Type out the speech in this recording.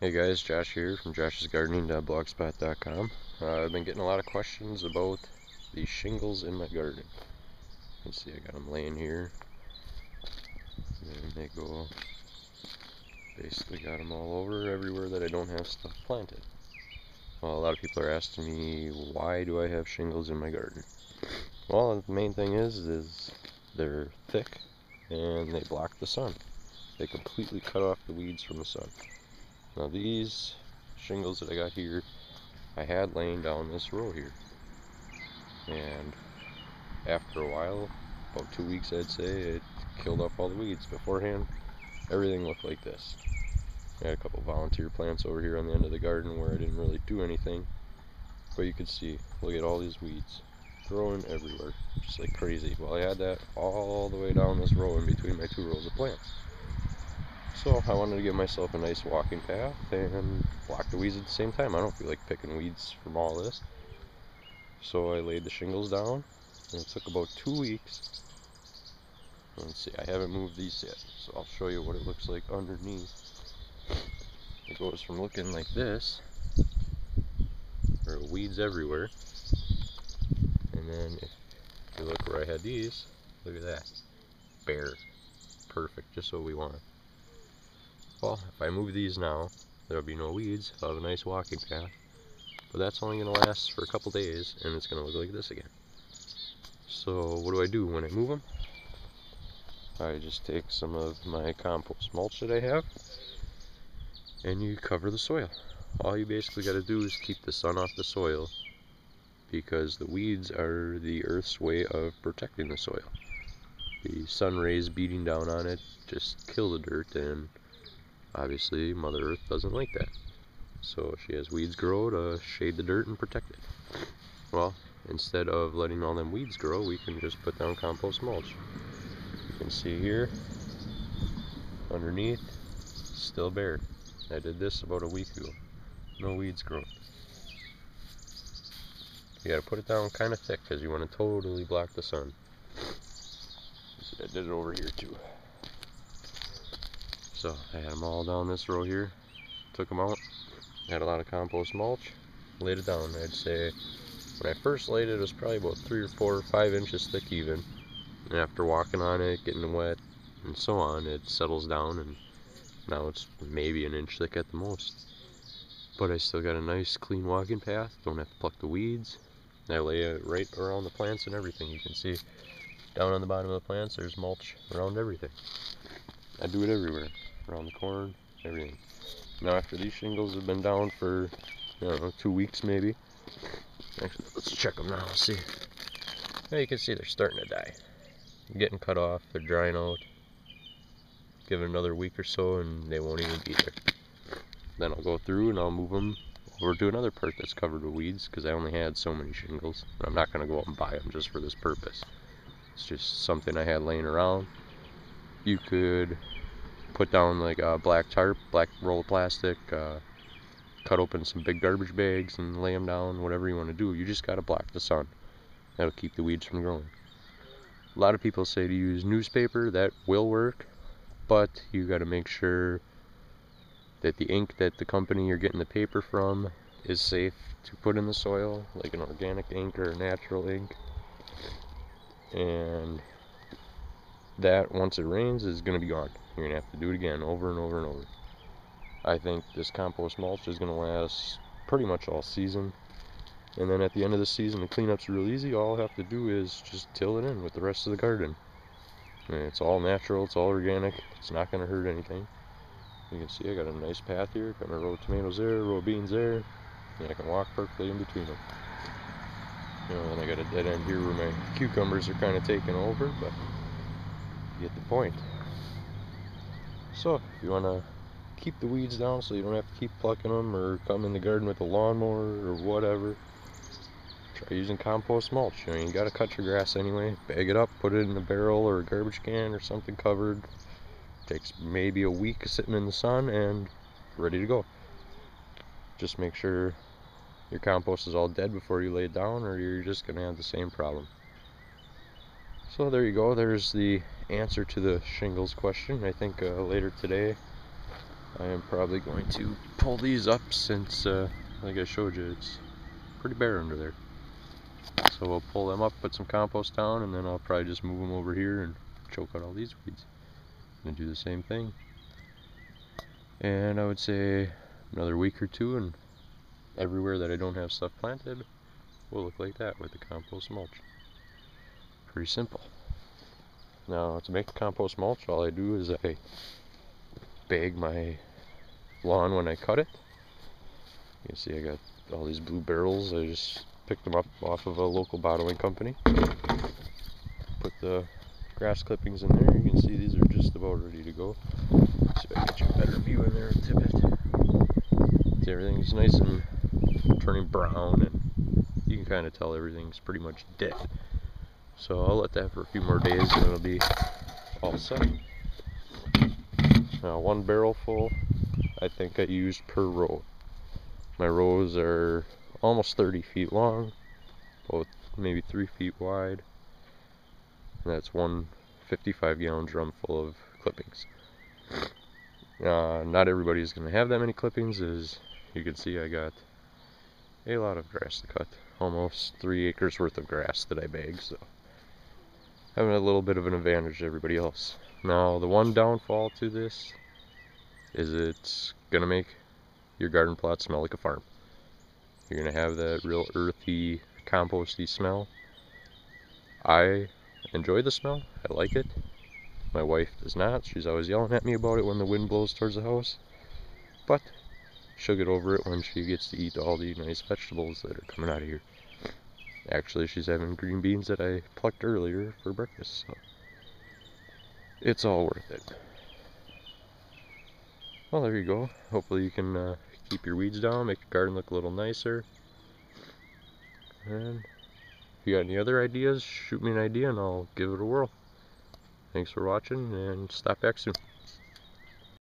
Hey guys, Josh here from joshsgardening.blogspot.com. I've been getting a lot of questions about the shingles in my garden. You can see I got them laying here, and they go, basically got them all over everywhere that I don't have stuff planted. Well, a lot of people are asking me, why do I have shingles in my garden? Well, the main thing is they're thick and they block the sun. They completely cut off the weeds from the sun. Now these shingles that I got here, I had laying down this row here, and after a while, about 2 weeks I'd say, it killed off all the weeds. Beforehand, everything looked like this. I had a couple volunteer plants over here on the end of the garden where I didn't really do anything, but you could see, look at all these weeds growing everywhere, just like crazy. Well, I had that all the way down this row in between my 2 rows of plants. So I wanted to give myself a nice walking path and block the weeds at the same time. I don't feel like picking weeds from all this. So I laid the shingles down, and it took about 2 weeks. Let's see, I haven't moved these yet, so I'll show you what it looks like underneath. It goes from looking like this, there are weeds everywhere, and then if you look where I had these, look at that, bare, perfect, just what we want. Well, if I move these now, there'll be no weeds, I'll have a nice walking path, but that's only going to last for a couple days, and it's going to look like this again. So what do I do when I move them? I just take some of my compost mulch that I have, and you cover the soil. All you basically got to do is keep the sun off the soil, because the weeds are the earth's way of protecting the soil. The sun rays beating down on it just kill the dirt, and obviously Mother Earth doesn't like that. So she has weeds grow to shade the dirt and protect it. Well, instead of letting all them weeds grow, we can just put down compost mulch. You can see here, underneath, still bare. I did this about a week ago. No weeds growing. You gotta put it down kind of thick because you want to totally block the sun. See, I did it over here too. So I had them all down this row here. Took them out. Had a lot of compost mulch. Laid it down. I'd say when I first laid it, it was probably about 3 or 4 or 5 inches thick even. And after walking on it, getting wet, and so on, it settles down, and now it's maybe an inch thick at the most. But I still got a nice clean walking path. Don't have to pluck the weeds. I lay it right around the plants and everything. You can see down on the bottom of the plants there's mulch around everything. I do it everywhere, around the corn, everything. Now after these shingles have been down for, I don't know, 2 weeks maybe. Actually, let's check them now, see. Now you can see they're starting to die. They're getting cut off, they're drying out. Give it another week or so and they won't even be there. Then I'll go through and I'll move them over to another part that's covered with weeds, because I only had so many shingles. And I'm not going to go out and buy them just for this purpose. It's just something I had laying around. You could put down like a black tarp, black roll of plastic, cut open some big garbage bags and lay them down, whatever you want to do. You just got to block the sun. That'll keep the weeds from growing. A lot of people say to use newspaper. That will work, but you got to make sure that the ink that the company you're getting the paper from is safe to put in the soil, like an organic ink or a natural ink. And that, once it rains, is going to be gone. You're going to have to do it again over and over and over. I think this compost mulch is going to last pretty much all season. And then at the end of the season, the cleanup's real easy. All I have to do is just till it in with the rest of the garden. And it's all natural, it's all organic, it's not going to hurt anything. You can see I got a nice path here, got my row of tomatoes there, row of beans there, and I can walk perfectly in between them. You know, and I got a dead end here where my cucumbers are kind of taking over, but you get the point. So, if you want to keep the weeds down so you don't have to keep plucking them or come in the garden with a lawnmower or whatever, try using compost mulch. You know, you got to cut your grass anyway, bag it up, put it in a barrel or a garbage can or something covered. Takes maybe a week sitting in the sun and ready to go. Just make sure your compost is all dead before you lay it down, or you're just going to have the same problem. So there you go. There's the answer to the shingles question. I think later today I am probably going to pull these up since, like I showed you, it's pretty bare under there. So we'll pull them up, put some compost down, and then I'll probably just move them over here and choke out all these weeds. And do the same thing. And I would say another week or two, and everywhere that I don't have stuff planted will look like that with the compost mulch. Pretty simple. Now, to make the compost mulch, all I do is I bag my lawn when I cut it. You can see I got all these blue barrels. I just picked them up off of a local bottling company. Put the grass clippings in there. You can see these are just about ready to go. See if I can get you a better view in there a bit. Everything's nice and turning brown, and you can kind of tell everything's pretty much dead. So I'll let that for a few more days and it'll be all set. Now, 1 barrel full I think I used per row. My rows are almost 30 feet long, about maybe 3 feet wide, and that's one 55-gallon drum full of clippings. Not everybody's going to have that many clippings. As you can see, I got a lot of grass to cut, almost 3 acres worth of grass that I bagged, so having a little bit of an advantage to everybody else. Now, the one downfall to this is it's going to make your garden plot smell like a farm. You're going to have that real earthy, composty smell. I enjoy the smell. I like it. My wife does not. She's always yelling at me about it when the wind blows towards the house. But she'll get over it when she gets to eat all the nice vegetables that are coming out of here. Actually, she's having green beans that I plucked earlier for breakfast, so it's all worth it. Well, there you go. Hopefully you can keep your weeds down, make your garden look a little nicer. And if you got any other ideas, shoot me an idea and I'll give it a whirl. Thanks for watching, and stop back soon.